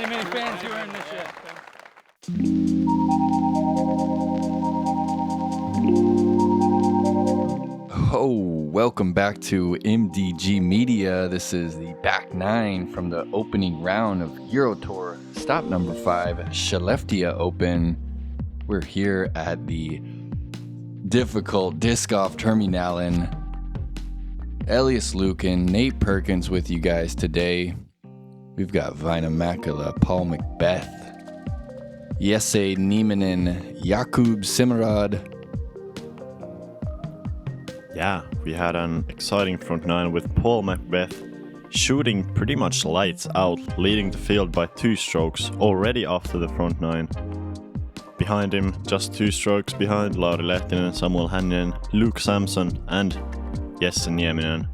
many fans you are in this shit. Oh, welcome back to MDG Media. This is the back nine from the opening round of EUROTOUR, stop number 5, Skelleftea Open. We're here at the difficult disc golf Terminalen. Elias, Luukkonen, Nate Perkins with you guys today. We've got Väinö, Mäkelä, McBeth, Nieminen, Jakub, Semerád. Yeah, we had an exciting front nine with McBeth shooting pretty much lights out, leading the field by 2 strokes already after the front nine. Behind him, just 2 strokes behind, Lauri Lehtinen, Samuel Hänninen, Luke Samson and Nieminen.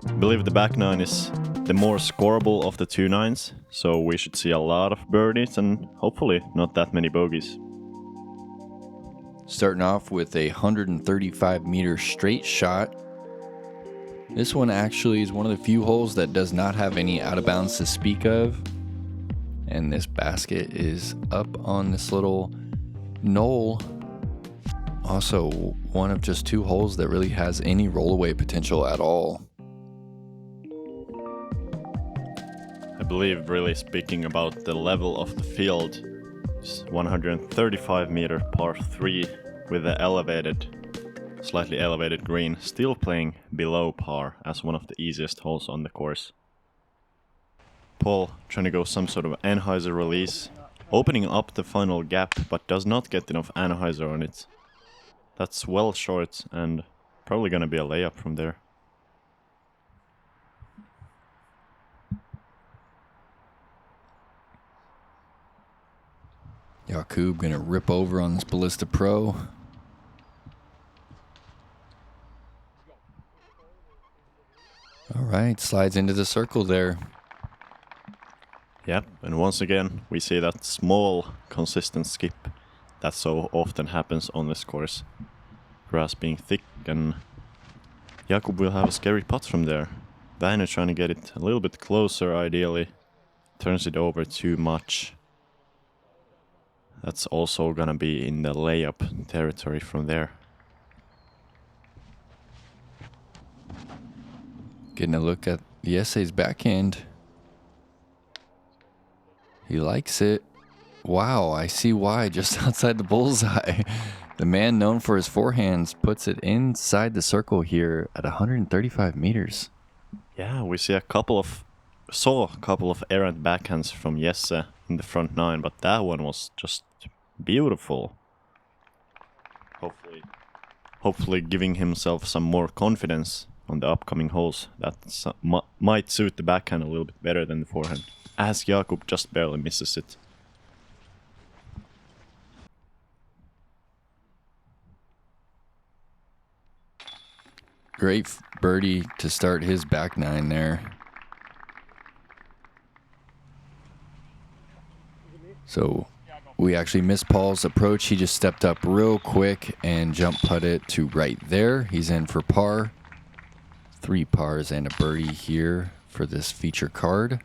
I believe the back nine is the more scoreable of the 2 nines, so we should see a lot of birdies and hopefully not that many bogeys. Starting off with a 135-meter straight shot. This one actually is one of the few holes that does not have any out of bounds to speak of. And this basket is up on this little knoll. Also, one of just 2 holes that really has any rollaway potential at all. I believe, really speaking about the level of the field, 135 meter par 3 with the slightly elevated green, still playing below par as one of the easiest holes on the course. Paul trying to go some sort of anhyzer release, opening up the final gap but does not get enough anhyzer on it. That's well short and probably gonna be a layup from there. Jakub gonna rip over on this Ballista Pro. Alright, slides into the circle there. Yep, and once again we see that small consistent skip that so often happens on this course. Grass being thick and Jakub will have a scary putt from there. Väinö trying to get it a little bit closer ideally. Turns it over too much. That's also gonna be in the layup territory from there. Getting a look at the SA's backhand. He likes it. Wow, I see why, just outside the bullseye. The man known for his forehands puts it inside the circle here at 135 meters. Yeah, we see a couple of errant backhands from Jesse in the front nine, but that one was just beautiful. Hopefully giving himself some more confidence on the upcoming holes that might suit the backhand a little bit better than the forehand, as Jakub just barely misses it. Great birdie to start his back nine there. So we actually missed Paul's approach. He just stepped up real quick and jump putted to right there. He's in for par. 3 pars and a birdie here for this feature card.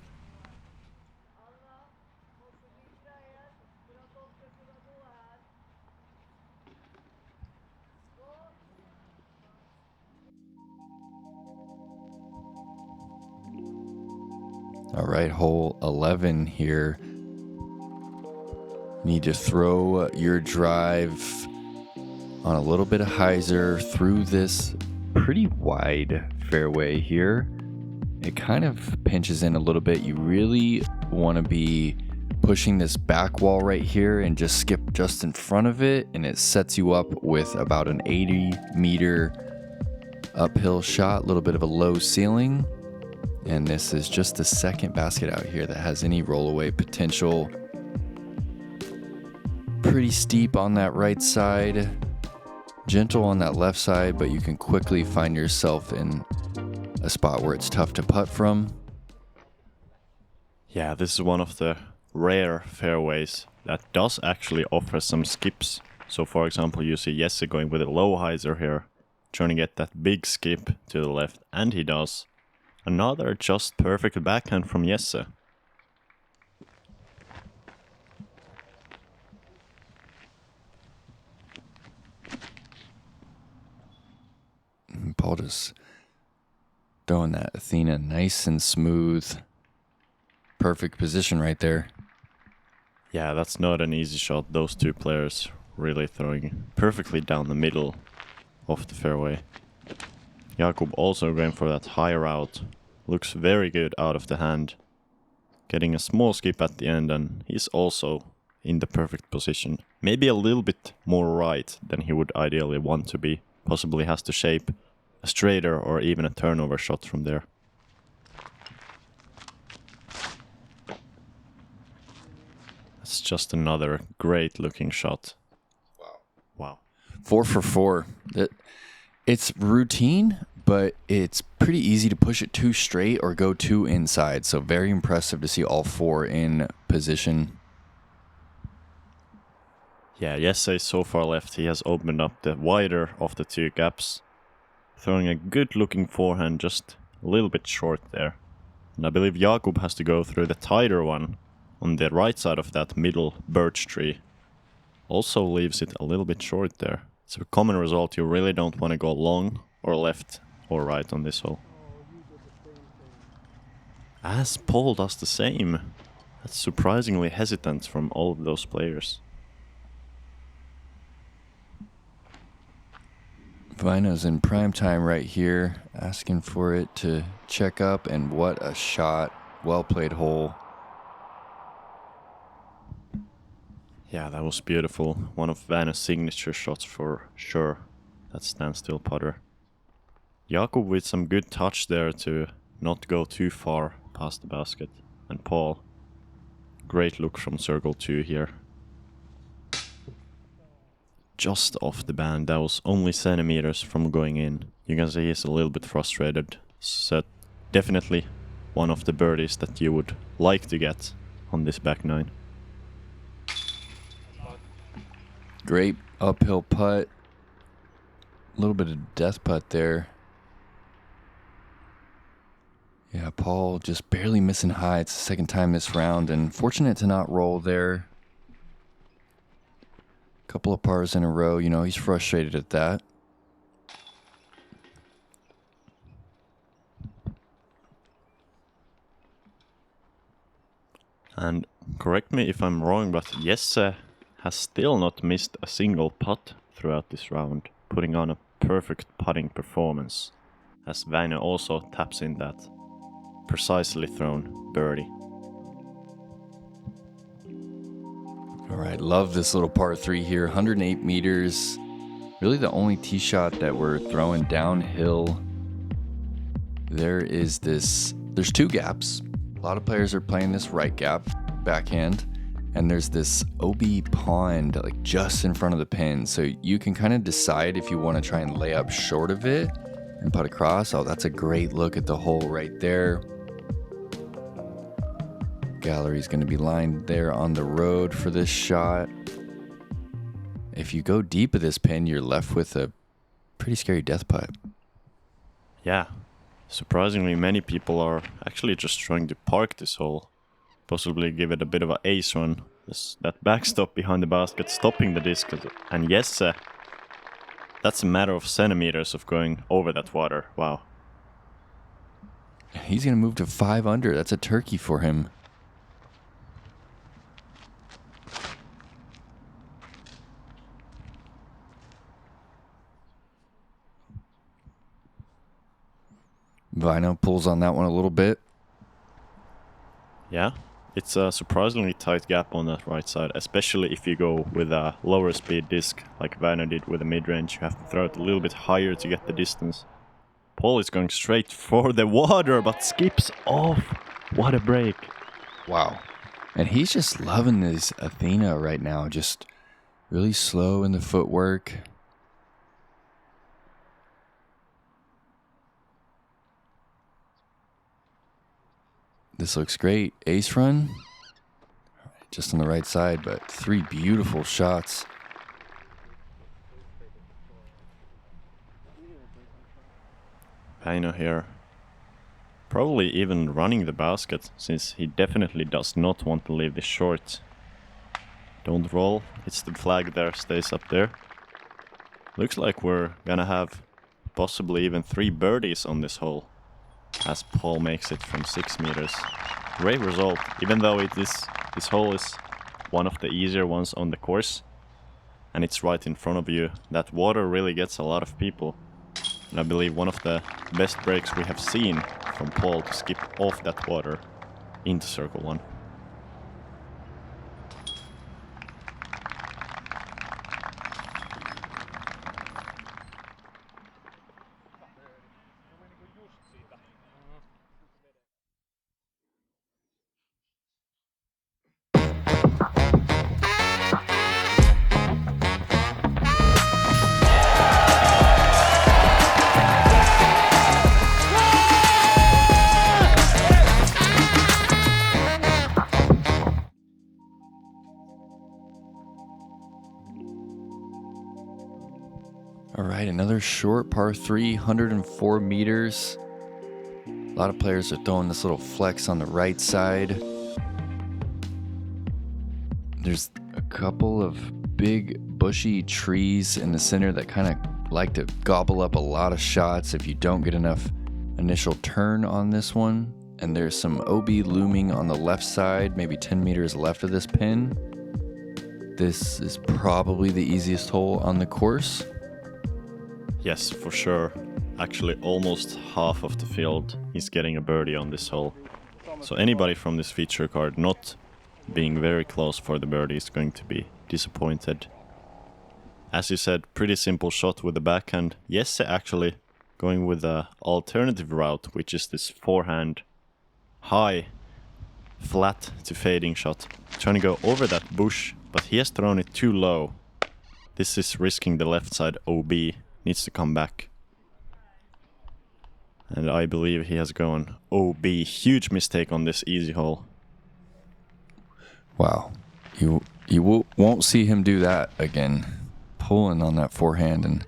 All right, hole 11 here. Need to throw your drive on a little bit of hyzer through this pretty wide fairway here. It kind of pinches in a little bit. You really want to be pushing this back wall right here and just skip just in front of it, and it sets you up with about an 80-meter uphill shot, a little bit of a low ceiling. And this is just the second basket out here that has any rollaway potential. Pretty steep on that right side, gentle on that left side, but you can quickly find yourself in a spot where it's tough to putt from. Yeah, this is one of the rare fairways that does actually offer some skips. So for example, you see Jesse going with a low hyzer here, trying to get that big skip to the left, and he does. Another just perfect backhand from Jesse. Paul just throwing that Athena nice and smooth. Perfect position right there. Yeah, that's not an easy shot. Those two players really throwing perfectly down the middle of the fairway. Jakub also going for that high route. Looks very good out of the hand. Getting a small skip at the end, and he's also in the perfect position. Maybe a little bit more right than he would ideally want to be. Possibly has to shape a straighter or even a turnover shot from there. That's just another great looking shot. Wow. 4 for 4. It's routine, but it's pretty easy to push it too straight or go too inside. So very impressive to see all 4 in position. Yeah, Jesse so far left. He has opened up the wider of the 2 gaps. Throwing a good looking forehand, just a little bit short there. And I believe Jakub has to go through the tighter one on the right side of that middle birch tree. Also leaves it a little bit short there. It's a common result. You really don't want to go long or left or right on this hole. As Paul does the same. That's surprisingly hesitant from all of those players. Väinö's in prime time right here, asking for it to check up, and what a shot. Well played hole. Yeah, that was beautiful. One of Väinö's signature shots for sure. That standstill putter. Jakub with some good touch there to not go too far past the basket. And Paul, great look from circle 2 here. Just off the band, that was only centimeters from going in. You can see he's a little bit frustrated. So definitely one of the birdies that you would like to get on this back 9. Great uphill putt. A little bit of death putt there. Yeah, Paul just barely missing high. It's the second time this round, and fortunate to not roll there. Couple of pars in a row, you know, he's frustrated at that. And correct me if I'm wrong, but Jesse has still not missed a single putt throughout this round, putting on a perfect putting performance, as Väinö also taps in that precisely thrown birdie. All right, love this little par 3 here, 108 meters. Really the only tee shot that we're throwing downhill. There's 2 gaps. A lot of players are playing this right gap, backhand, and there's this OB pond like just in front of the pin. So you can kind of decide if you want to try and lay up short of it and putt across. Oh, that's a great look at the hole right there. Gallery's going to be lined there on the road for this shot. If you go deep of this pin, you're left with a pretty scary death putt. Yeah, surprisingly many people are actually just trying to park this hole. Possibly give it a bit of an ace run. That backstop behind the basket stopping the disc. And yes, that's a matter of centimeters of going over that water. Wow. He's going to move to 5 under. That's a turkey for him. Väinö pulls on that one a little bit. Yeah, it's a surprisingly tight gap on that right side, especially if you go with a lower speed disc like Väinö did with a mid-range. You have to throw it a little bit higher to get the distance. Paul is going straight for the water, but skips off. What a break. Wow. And he's just loving this Athena right now. Just really slow in the footwork. This looks great. Ace run. Just on the right side, but 3 beautiful shots. Väinö here. Probably even running the basket, since he definitely does not want to leave this short. Don't roll. It's the flag there, stays up there. Looks like we're gonna have possibly even 3 birdies on this hole, as Paul makes it from 6 meters. Great result, even though this hole is one of the easier ones on the course, and it's right in front of you. That water really gets a lot of people, and I believe one of the best breaks we have seen from Paul to skip off that water into circle 1. All right, another short par 3, 104 meters. A lot of players are throwing this little flex on the right side. There's a couple of big bushy trees in the center that kind of like to gobble up a lot of shots if you don't get enough initial turn on this one. And there's some OB looming on the left side, maybe 10 meters left of this pin. This is probably the easiest hole on the course. Yes, for sure. Actually, almost half of the field is getting a birdie on this hole. So anybody from this feature card not being very close for the birdie is going to be disappointed. As you said, pretty simple shot with the backhand. Jesse actually going with the alternative route, which is this forehand high, flat to fading shot. Trying to go over that bush, but he has thrown it too low. This is risking the left side OB. Needs to come back. And I believe he has gone OB. Huge mistake on this easy hole. Wow. You won't see him do that again. Pulling on that forehand, and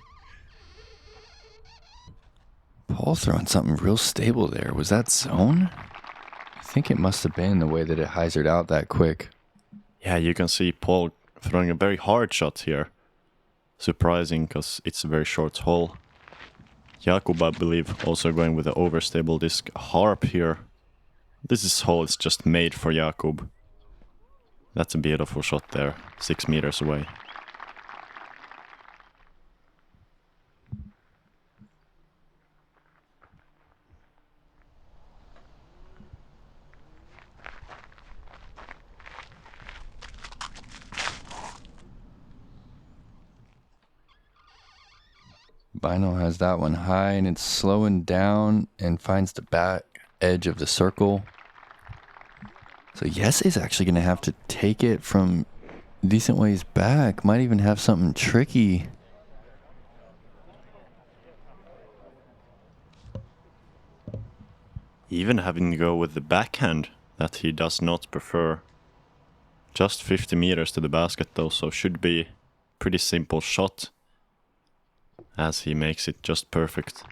Paul throwing something real stable there. Was that zone? I think it must have been the way that it hyzered out that quick. Yeah, you can see Paul throwing a very hard shot here. Surprising, because it's a very short hole. Jakub, I believe, also going with the overstable disc harp here. This hole is just made for Jakub. That's a beautiful shot there, 6 meters away. Väinö has that one high, and it's slowing down and finds the back edge of the circle. So Jesse is actually going to have to take it from decent ways back. Might even have something tricky. Even having to go with the backhand that he does not prefer. Just 50 meters to the basket though, so should be pretty simple shot. As he makes it just perfect.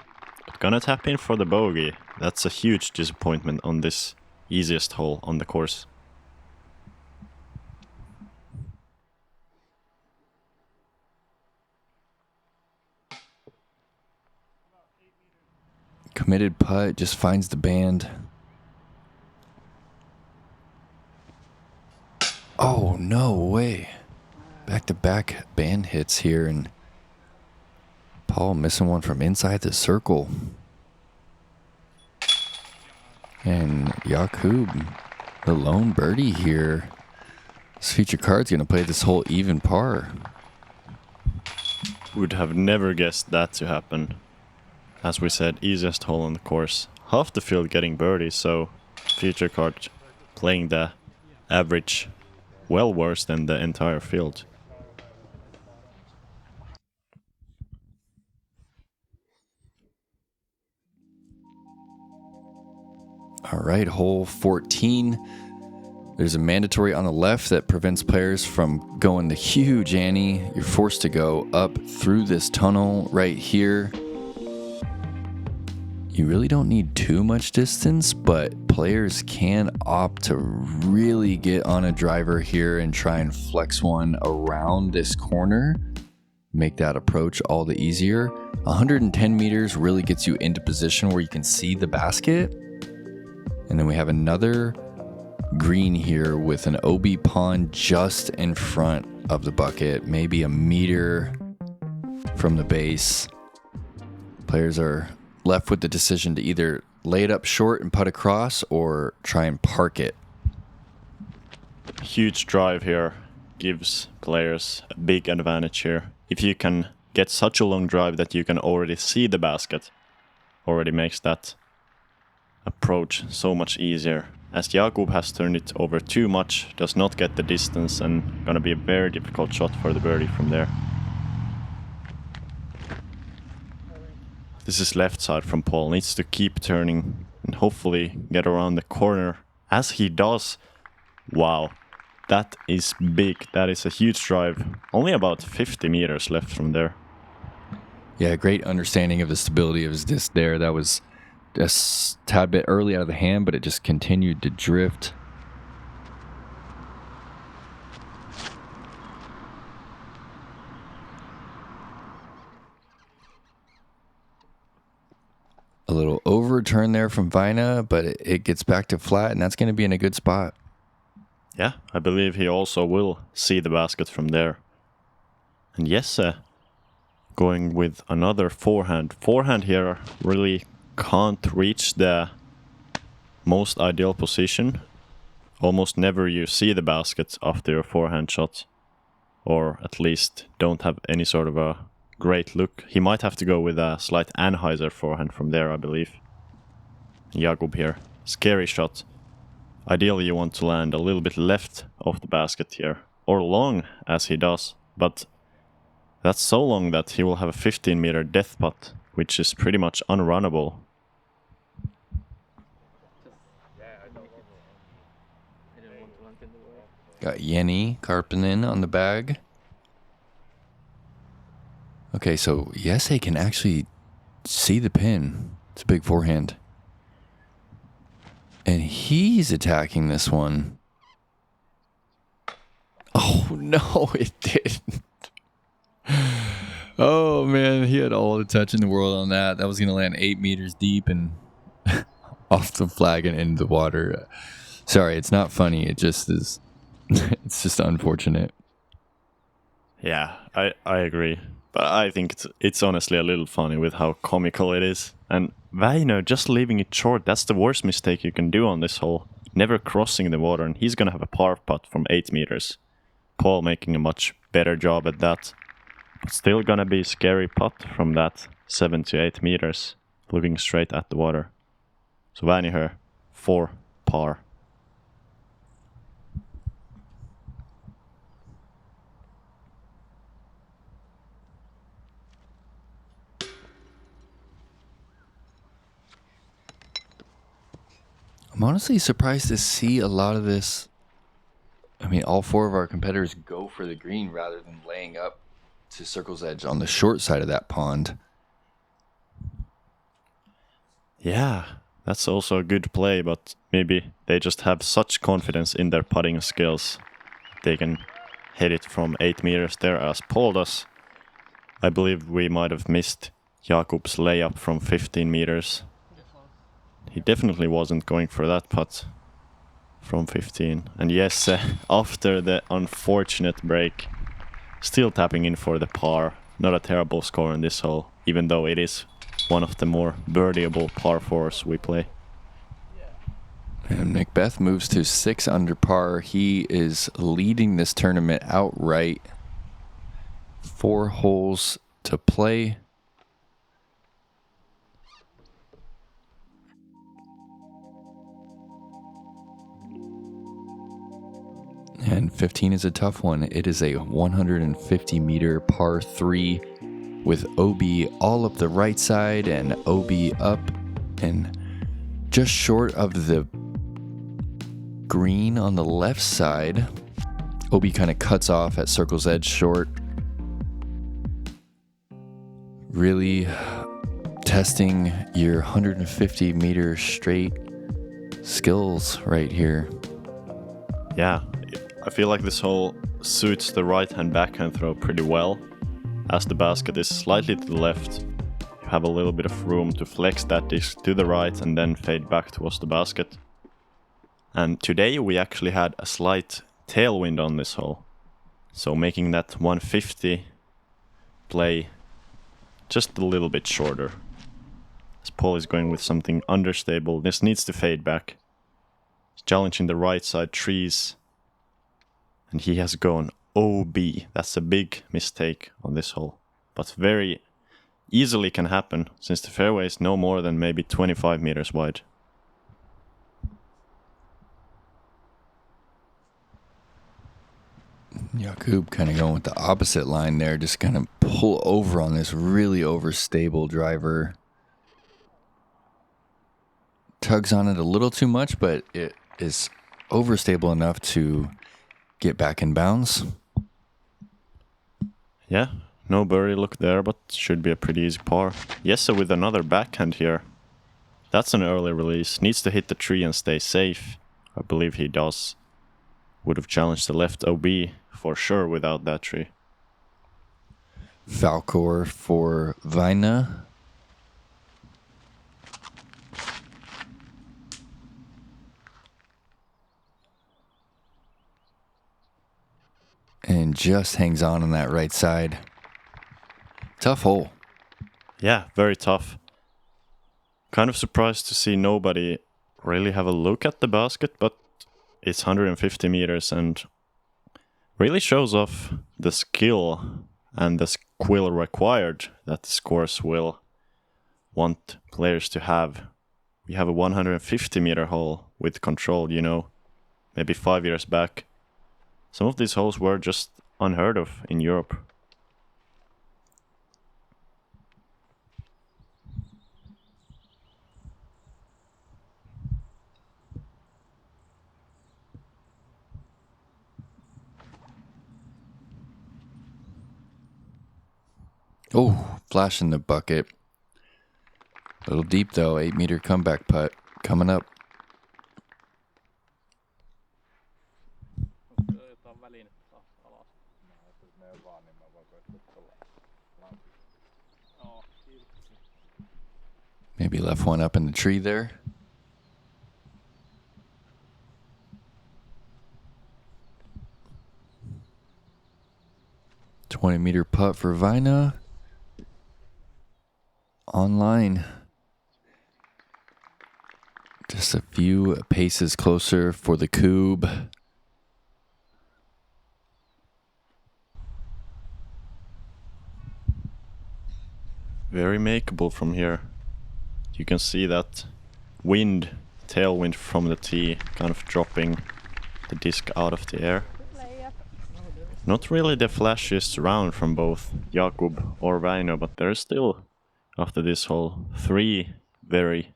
But gonna tap in for the bogey. That's a huge disappointment on this easiest hole on the course. Committed putt, just finds the band. Oh, no way. Back-to-back band hits here, and Paul missing one from inside the circle. And Jakub, the lone birdie here. This feature card's going to play this whole even par. Would have never guessed that to happen. As we said, easiest hole on the course. Half the field getting birdies, so feature card playing the average well worse than the entire field. All right, hole 14. There's a mandatory on the left that prevents players from going the huge ante. You're forced to go up through this tunnel right here. You really don't need too much distance, but players can opt to really get on a driver here and try and flex one around this corner. make that approach all the easier. 110 meters really gets you into position where you can see the basket. And then we have another green here with an OB pond just in front of the bucket, maybe a meter from the base. Players are left with the decision to either lay it up short and putt across or try and park it. Huge drive here gives players a big advantage here. If you can get such a long drive that you can already see the basket, already makes that approach so much easier. As Jakub has turned it over too much, does not get the distance, and gonna be a very difficult shot for the birdie from there. This is left side from Paul, needs to keep turning and hopefully get around the corner, as he does. Wow, that is big, that is a huge drive. Only about 50 meters left from there. Yeah, great understanding of the stability of his disc there. That was a tad bit early out of the hand, but it just continued to drift. A little overturn there from Väinö, but it gets back to flat, and that's going to be in a good spot. Yeah, I believe he also will see the basket from there. And Jesse going with another forehand. Forehand here really can't reach the most ideal position. Almost never you see the basket after your forehand shot, or at least don't have any sort of a great look. He might have to go with a slight Anheuser forehand from there, I believe. Jakub here, scary shot. Ideally you want to land a little bit left of the basket here, or long as he does, but that's so long that he will have a 15-meter death putt, which is pretty much unrunnable. Got Jenny Karppinen on the bag. Okay, so Jesse can actually see the pin. It's a big forehand. And he's attacking this one. Oh, no, it didn't. Oh, man, he had all the touch in the world on that. That was going to land 8 meters deep and off the flag and into the water. Sorry, it's not funny. It just is. It's just unfortunate. Yeah, I agree. But I think it's honestly a little funny with how comical it is. And Väinö just leaving it short, that's the worst mistake you can do on this hole. Never crossing the water, and he's gonna have a par putt from 8 meters. Paul making a much better job at that. But still gonna be a scary putt from that 7 to 8 meters, looking straight at the water. So Väinö here, 4 par. I'm honestly surprised to see a lot of this. I mean, all 4 of our competitors go for the green rather than laying up to Circle's Edge on the short side of that pond. Yeah, that's also a good play, but maybe they just have such confidence in their putting skills. They can hit it from 8 meters there as Paul does. I believe we might have missed Jakub's layup from 15 meters. He definitely wasn't going for that putt from 15. And yes, after the unfortunate break, still tapping in for the par. Not a terrible score in this hole, even though it is one of the more birdieable par 4s we play. And McBeth moves to 6 under par. He is leading this tournament outright. 4 holes to play. And 15 is a tough one. It is a 150-meter par 3 with OB all up the right side and OB up and just short of the green on the left side. OB kind of cuts off at Circle's Edge short. Really testing your 150-meter straight skills right here. Yeah, I feel like this hole suits the right-hand backhand throw pretty well. as the basket is slightly to the left, you have a little bit of room to flex that disc to the right and then fade back towards the basket. And today we actually had a slight tailwind on this hole, so making that 150 play just a little bit shorter. As Paul is going with something understable, this needs to fade back. He's challenging the right side trees, and he has gone OB. That's a big mistake on this hole, but very easily can happen since the fairway is no more than maybe 25 meters wide. Jakub kind of going with the opposite line there, just kind of pull over on this really overstable driver. Tugs on it a little too much, but it is overstable enough to get back in bounds. Yeah, no birdie look there, but should be a pretty easy par. Jesse with another backhand here. That's an early release. Needs to hit the tree and stay safe. I believe he does. Would have challenged the left OB for sure without that tree. Falcor for Väinö. And just hangs on that right side. Tough hole. Yeah, very tough. Kind of surprised to see nobody really have a look at the basket, but it's 150 meters and really shows off the skill and the skill required that the scores will want players to have. We have a 150 meter hole with control, you know, maybe 5 years back. Some of these holes were just unheard of in Europe. Oh, flash in the bucket. A little deep though, 8-meter comeback putt coming up. Maybe left one up in the tree there. $20-meter putt for Väinö. Online. Just a few paces closer for the cube. Very makeable from here. You can see that wind, tailwind from the tee, kind of dropping the disc out of the air. Not really the flashiest round from both Jakub or Väinö, but there's still, after this hole, 3 very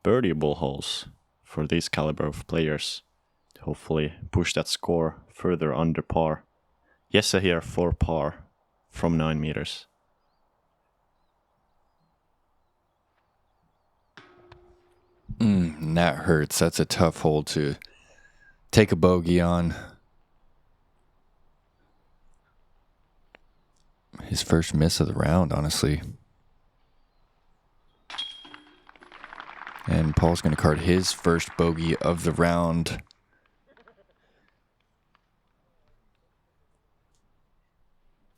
birdieable holes for this caliber of players to hopefully push that score further under par. Jesse here for par from 9 meters. That hurts. That's a tough hole to take a bogey on. His first miss of the round, honestly. And Paul's going to card his first bogey of the round.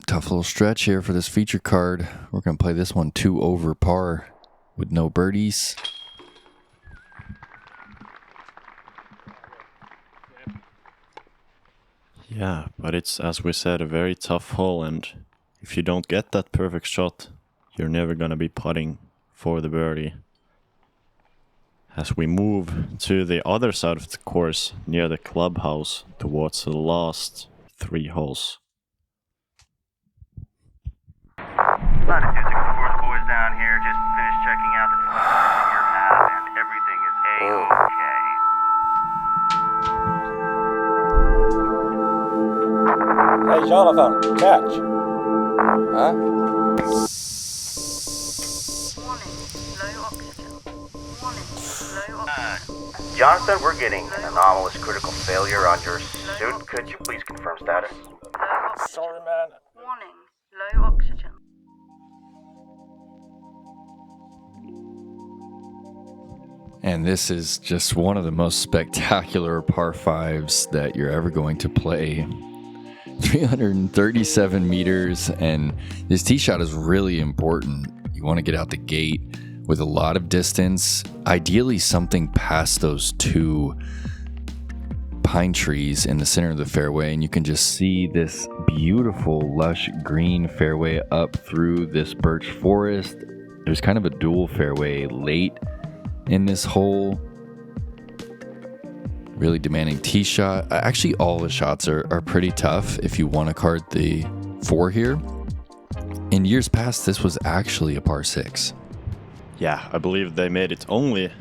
Tough little stretch here for this feature card. We're going to play this one 2 over par with no birdies. Yeah, but it's, as we said, a very tough hole, and if you don't get that perfect shot, you're never gonna be putting for the birdie. As we move to the other side of the course, near the clubhouse, towards the last 3 holes. Latitude 64's boys down here, just finished checking out the telemetry from your map, and everything is A-OK. Hey, Jonathan, catch. Huh? Warning, low oxygen. Warning, low oxygen. Jonathan, we're getting an anomalous critical failure on your suit. Could you please confirm status? Sorry, man. Warning, low oxygen. And this is just one of the most spectacular par 5s that you're ever going to play. 337 meters, and this tee shot is really important. You want to get out the gate with a lot of distance, ideally something past those 2 pine trees in the center of the fairway, and you can just see this beautiful lush green fairway up through this birch forest. There's kind of a dual fairway late in this hole. Really demanding tee shot. Actually, all the shots are pretty tough if you want to card the 4 here. In years past, this was actually a par 6. Yeah, I believe they made it only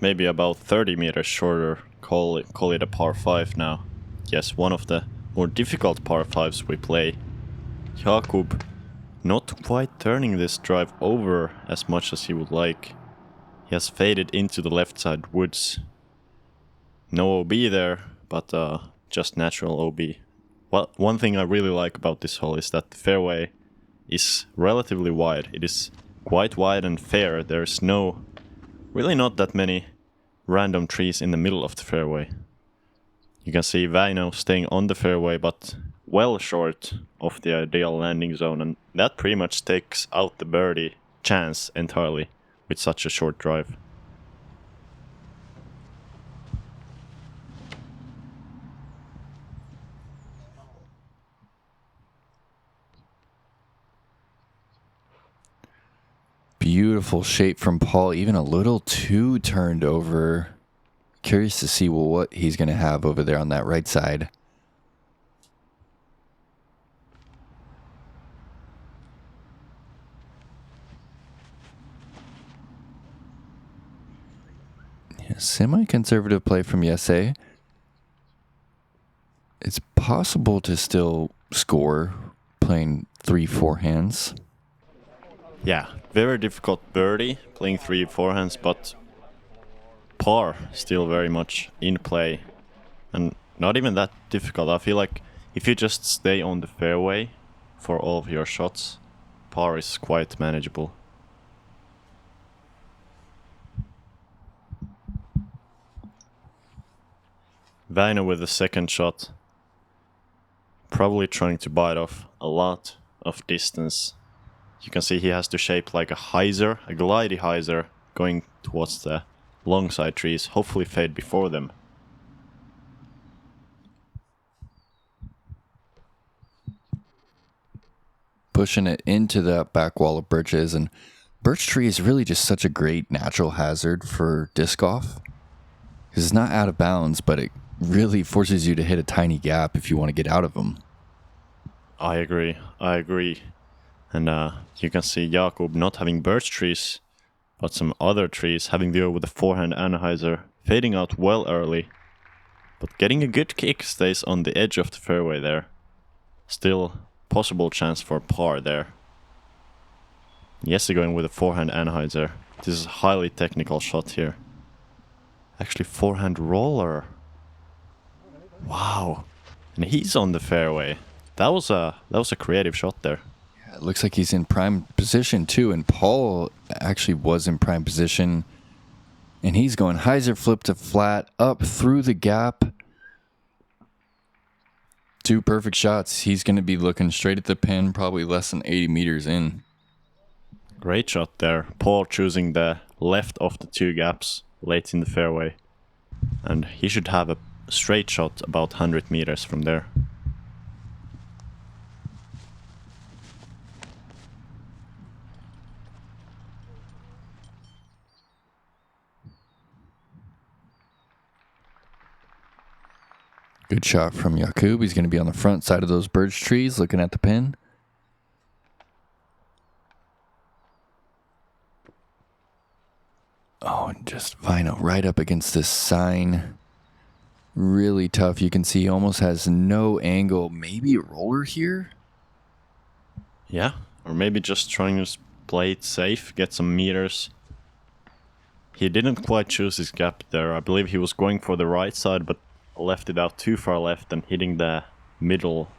maybe about 30 meters shorter. Call it a par 5 now. Yes, one of the more difficult par 5s we play. Jakub not quite turning this drive over as much as he would like. He has faded into the left side woods. No OB there, but just natural OB. Well, one thing I really like about this hole is that the fairway is relatively wide. It is quite wide and fair. There's really not that many random trees in the middle of the fairway. You can see Väinö staying on the fairway, but well short of the ideal landing zone, and that pretty much takes out the birdie chance entirely with such a short drive. Beautiful shape from Paul, even a little too turned over. Curious to see what he's going to have over there on that right side. Yeah, semi-conservative play from Jesse. It's possible to still score playing 3 4-hands. Yeah, very difficult birdie, playing 3 4-hands, but par still very much in play. And not even that difficult. I feel like if you just stay on the fairway for all of your shots, par is quite manageable. Väinö with the second shot. Probably trying to bite off a lot of distance. You can see he has to shape like a hyzer, a glidey hyzer, going towards the long side trees, hopefully fade before them. Pushing it into that back wall of birches, and birch tree is really just such a great natural hazard for disc golf. Because it's not out of bounds, but it really forces you to hit a tiny gap if you want to get out of them. I agree. And you can see Jakub not having birch trees, but some other trees having the over the forehand anhyzer, fading out well early. But getting a good kick, stays on the edge of the fairway there. Still possible chance for par there. Jesse going with a forehand anhyzer. This is a highly technical shot here. Actually forehand roller. Wow. And he's on the fairway. That was a creative shot there. It looks like he's in prime position too, and Paul actually was in prime position, and he's going hyzer flip to flat up through the gap. 2 perfect shots. He's going to be looking straight at the pin, probably less than 80 meters in. Great shot there. Paul choosing the left of the 2 gaps late in the fairway, and he should have a straight shot about 100 meters from there. Good shot from Jakub. He's going to be on the front side of those birch trees looking at the pin. Oh, and just Väinö right up against this sign. Really tough. You can see he almost has no angle. Maybe a roller here? Yeah, or maybe just trying to play it safe, get some meters. He didn't quite choose his gap there. I believe he was going for the right side, but left it out too far left and hitting the middle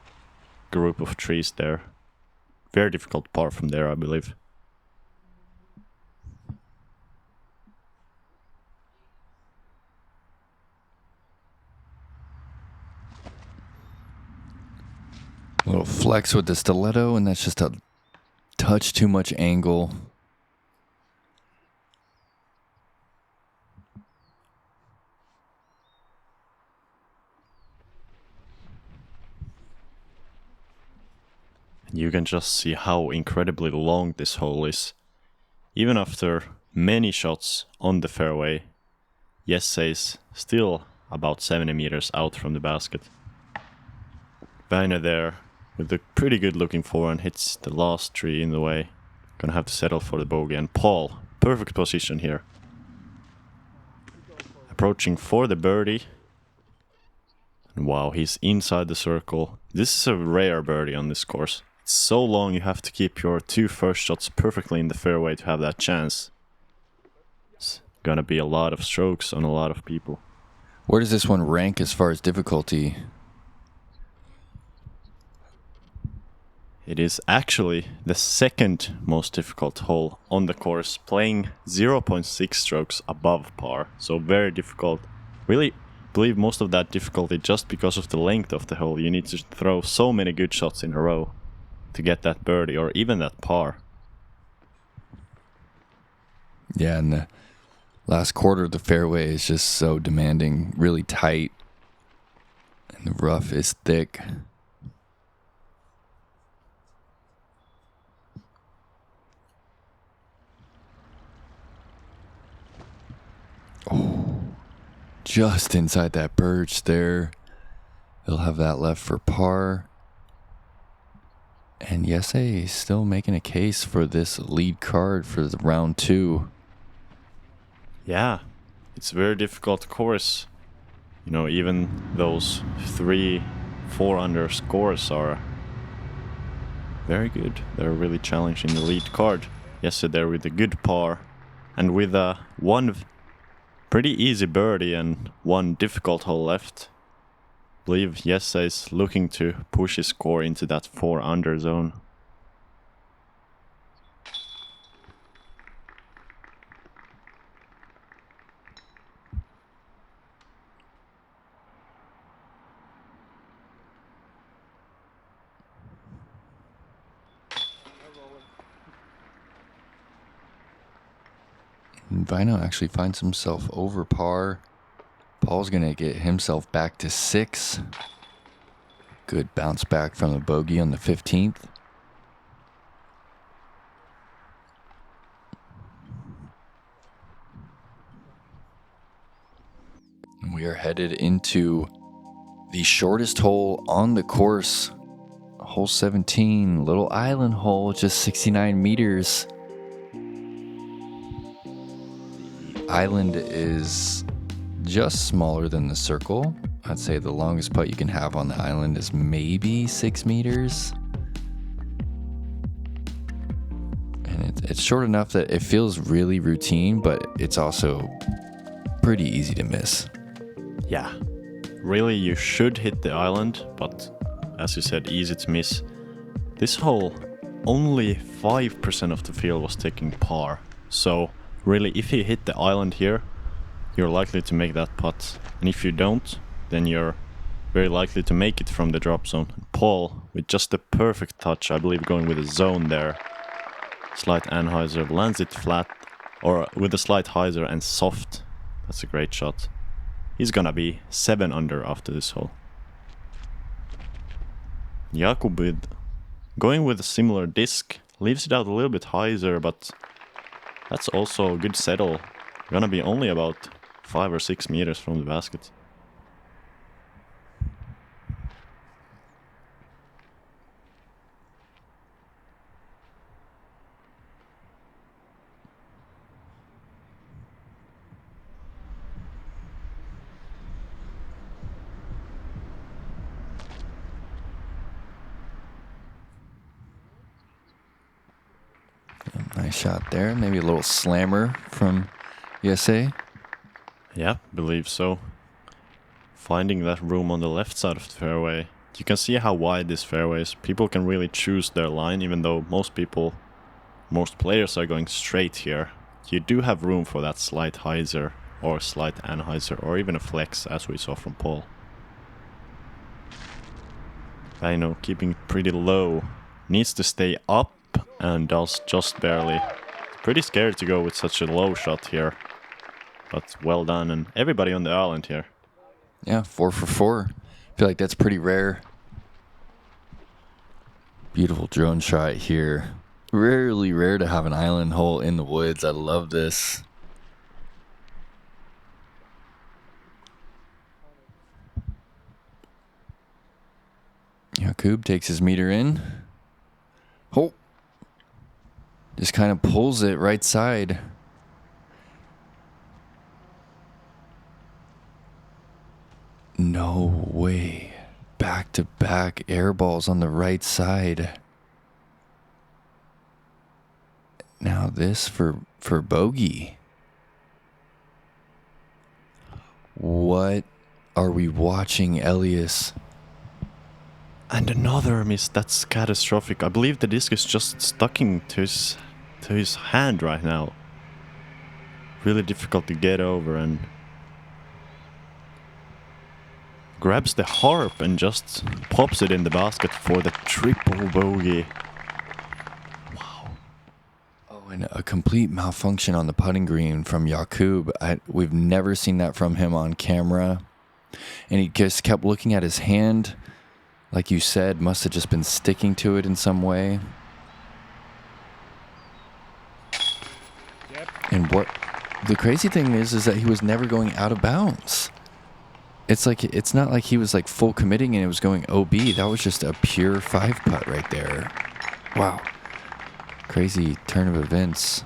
group of trees there. very difficult par from there, I believe. A little flex with the stiletto, and that's just a touch too much angle. You can just see how incredibly long this hole is. Even after many shots on the fairway, Jesse is still about 70 meters out from the basket. Väinö there with a pretty good looking forehand hits the last tree in the way. Gonna have to settle for the bogey, and Paul, perfect position here. Approaching for the birdie. And wow, he's inside the circle. This is a rare birdie on this course. It's so long you have to keep your 2 first shots perfectly in the fairway to have that chance. It's gonna be a lot of strokes on a lot of people. Where does this one rank as far as difficulty? It is actually the second most difficult hole on the course, playing 0.6 strokes above par, so very difficult. Really believe most of that difficulty just because of the length of the hole. You need to throw so many good shots in a row to get that birdie or even that par. Yeah, and the last quarter of the fairway is just so demanding, really tight, and the rough is thick. Oh, just inside that birch there. He'll have that left for par. And Jesse is still making a case for this lead card for the round 2. Yeah, it's a very difficult course. You know, even those 3-4 under scores are very good. They're really challenging the lead card. Jesse there with a good par, and with one pretty easy birdie and one difficult hole left. I believe Jesse is looking to push his score into that 4 under zone. And Väinö actually finds himself over par. Paul's going to get himself back to 6. Good bounce back from the bogey on the 15th. And we are headed into the shortest hole on the course. Hole 17, little island hole, just 69 meters. The island is just smaller than the circle. I'd say the longest putt you can have on the island is maybe 6 meters. And it's short enough that it feels really routine, but it's also pretty easy to miss. Yeah, really you should hit the island, but as you said, easy to miss. This hole, only 5% of the field was taking par. So really, if you hit the island here, you're likely to make that putt. And if you don't, then you're very likely to make it from the drop zone. Paul, with just the perfect touch, I believe going with a zone there. Slight anhyzer, lands it flat, or with a slight hyzer and soft. That's a great shot. He's gonna be 7 under after this hole. Jakub with going with a similar disc, leaves it out a little bit hyzer, but that's also a good settle. Gonna be only about 5 or 6 meters from the basket. Nice shot there. Maybe a little slammer from Jesse. Yeah, believe so. Finding that room on the left side of the fairway. You can see how wide this fairway is. People can really choose their line, even though most players are going straight here. You do have room for that slight hyzer or slight anhyzer or even a flex, as we saw from Paul. Väinö keeping pretty low. Needs to stay up and does just barely. Pretty scared to go with such a low shot here. But well done, and everybody on the island here. Yeah, 4 for 4. I feel like that's pretty rare. Beautiful drone shot here. Rarely rare to have an island hole in the woods. I love this. Jakub takes his meter in. Oh. Just kind of pulls it right side. No way. Back-to-back air balls on the right side. Now this for bogey. What are we watching, Elias? And another miss. That's catastrophic. I believe the disc is just sticking to his hand right now. Really difficult to get over, and grabs the harp and just pops it in the basket for the triple bogey. Wow. Oh, and a complete malfunction on the putting green from Jakub. We've never seen that from him on camera. And he just kept looking at his hand. Like you said, must have just been sticking to it in some way. Yep. And what the crazy thing is that he was never going out of bounds. It's not like he was like full committing and it was going OB. That was just a pure 5-putt right there. Wow. Crazy turn of events.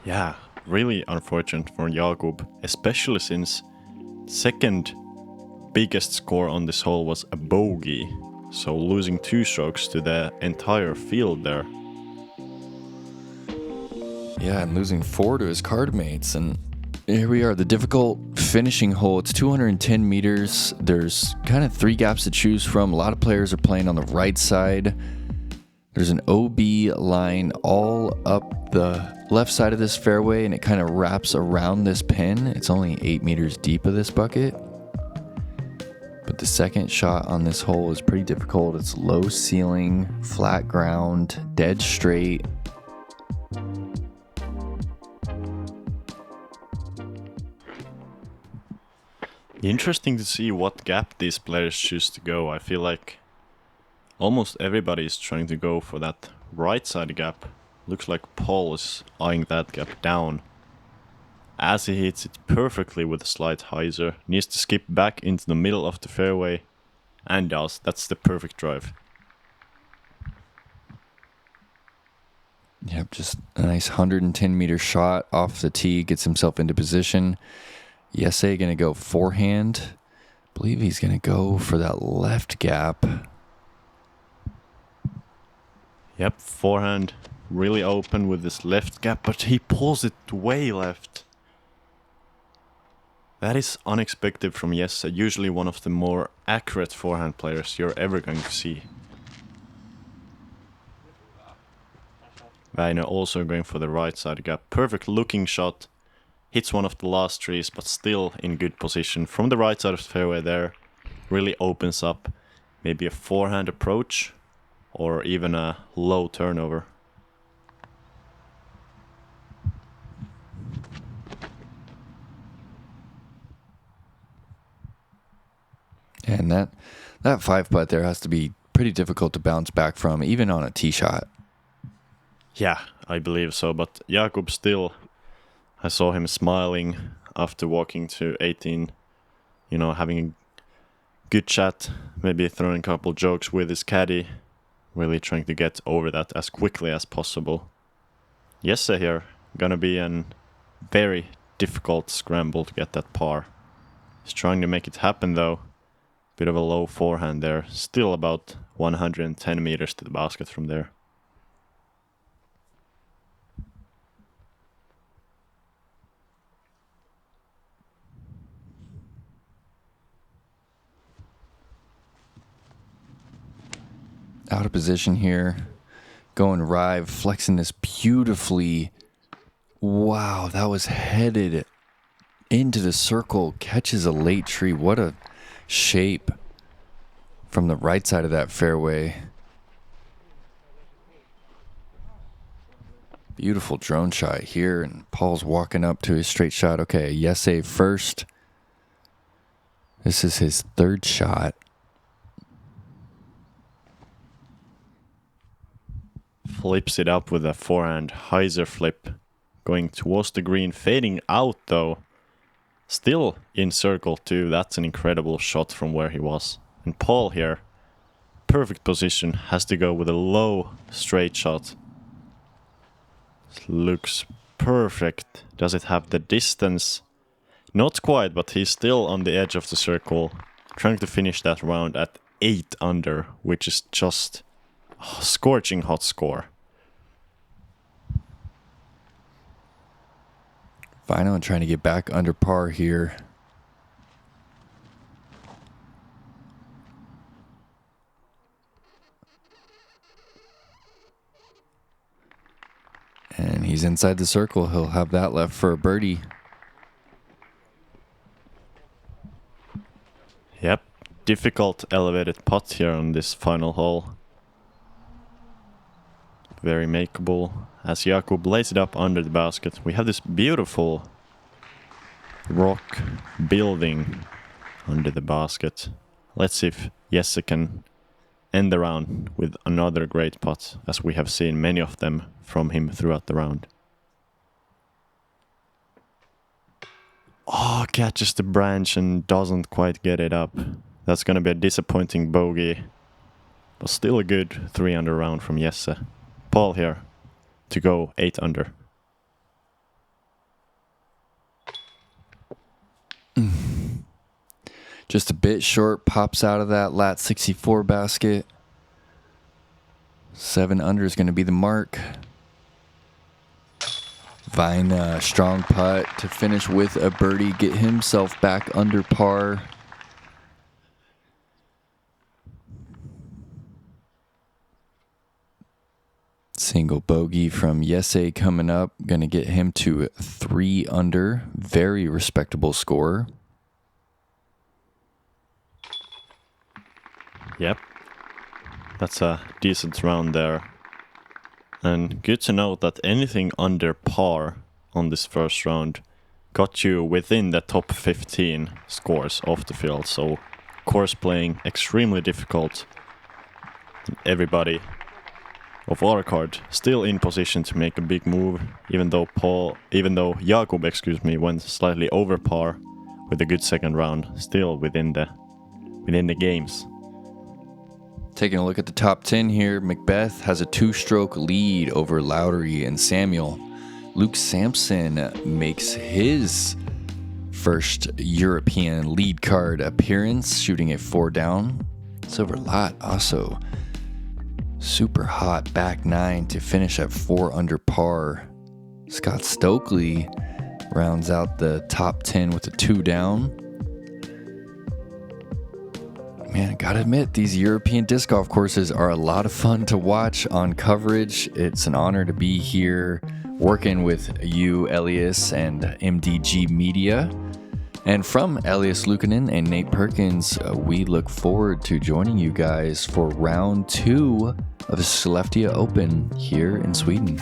Yeah, really unfortunate for Jakub, especially since second biggest score on this hole was a bogey, so losing 2 strokes to the entire field there. Yeah, and losing 4 to his card mates. And here we are, the difficult finishing hole. It's 210 meters. There's kind of 3 gaps to choose from. A lot of players are playing on the right side. There's an OB line all up the left side of this fairway, and it kind of wraps around this pin. It's only 8 meters deep of this bucket. But the second shot on this hole is pretty difficult. It's low ceiling, flat ground, dead straight. Interesting to see what gap these players choose to go. I feel like almost everybody is trying to go for that right side gap. Looks like Paul is eyeing that gap down. As he hits it perfectly with a slight hyzer, needs to skip back into the middle of the fairway, and does. That's the perfect drive. Yep, just a nice 110 meter shot off the tee, gets himself into position. Jesse gonna go forehand. I believe he's gonna go for that left gap. Yep, forehand really open with this left gap, but he pulls it way left. That is unexpected from Jesse, usually one of the more accurate forehand players you're ever going to see. Väinö also going for the right side gap. Perfect looking shot. Hits one of the last trees, but still in good position. From the right side of the fairway there, really opens up maybe a forehand approach or even a low turnover. And that 5-putt there has to be pretty difficult to bounce back from, even on a tee shot. Yeah, I believe so, but Jakub still, I saw him smiling after walking to 18, having a good chat, maybe throwing a couple jokes with his caddy, really trying to get over that as quickly as possible. Jesse here, gonna be a very difficult scramble to get that par. He's trying to make it happen though. Bit of a low forehand there, still about 110 meters to the basket from there. out of position here. Going Rive, flexing this beautifully. Wow, that was headed into the circle. Catches a late tree. What a shape from the right side of that fairway. Beautiful drone shot here, and Paul's walking up to his straight shot. Okay, Jesse first. This is his third shot. Flips it up with a forehand hyzer flip. Going towards the green, fading out though. Still in circle too. That's an incredible shot from where he was. And Paul here, perfect position, has to go with a low straight shot. Looks perfect. Does it have the distance? Not quite, but he's still on the edge of the circle. Trying to finish that round at 8 under, which is just a scorching hot score. Väinö trying to get back under par here. And he's inside the circle. He'll have that left for a birdie. Yep, difficult elevated putt here on this final hole. Very makeable. As Jakub lays it up under the basket, we have this beautiful rock building under the basket. Let's see if Jesse can end the round with another great putt, as we have seen many of them from him throughout the round. Oh, catches the branch and doesn't quite get it up. That's gonna be a disappointing bogey, but still a good 3 under round from Jesse. Paul here to go 8 under. Just a bit short, pops out of that lat 64 basket. 7 under is going to be the mark. Väinö, strong putt to finish with a birdie, get himself back under par. Single bogey from Jesse coming up, going to get him to 3 under. Very respectable score. Yep, that's a decent round there. And good to note that anything under par on this first round got you within the top 15 scores off the field. So course playing extremely difficult. Everybody of our card still in position to make a big move, even though Jakub, went slightly over par with a good second round, still within the games. Taking a look at the top 10 here, McBeth has a 2-stroke lead over Lowry and Samuel. Luke Sampson makes his first European lead card appearance, shooting a 4 down. Silver Lot also super hot, back 9 to finish at 4 under par. Scott Stokely rounds out the top 10 with a 2 down. Man, I gotta admit, these European disc golf courses are a lot of fun to watch on coverage. It's an honor to be here working with you, Elias, and MDG Media. And from Elias Luukkonen and Nate Perkins, we look forward to joining you guys for round 2 of the Skelleftea Open here in Sweden.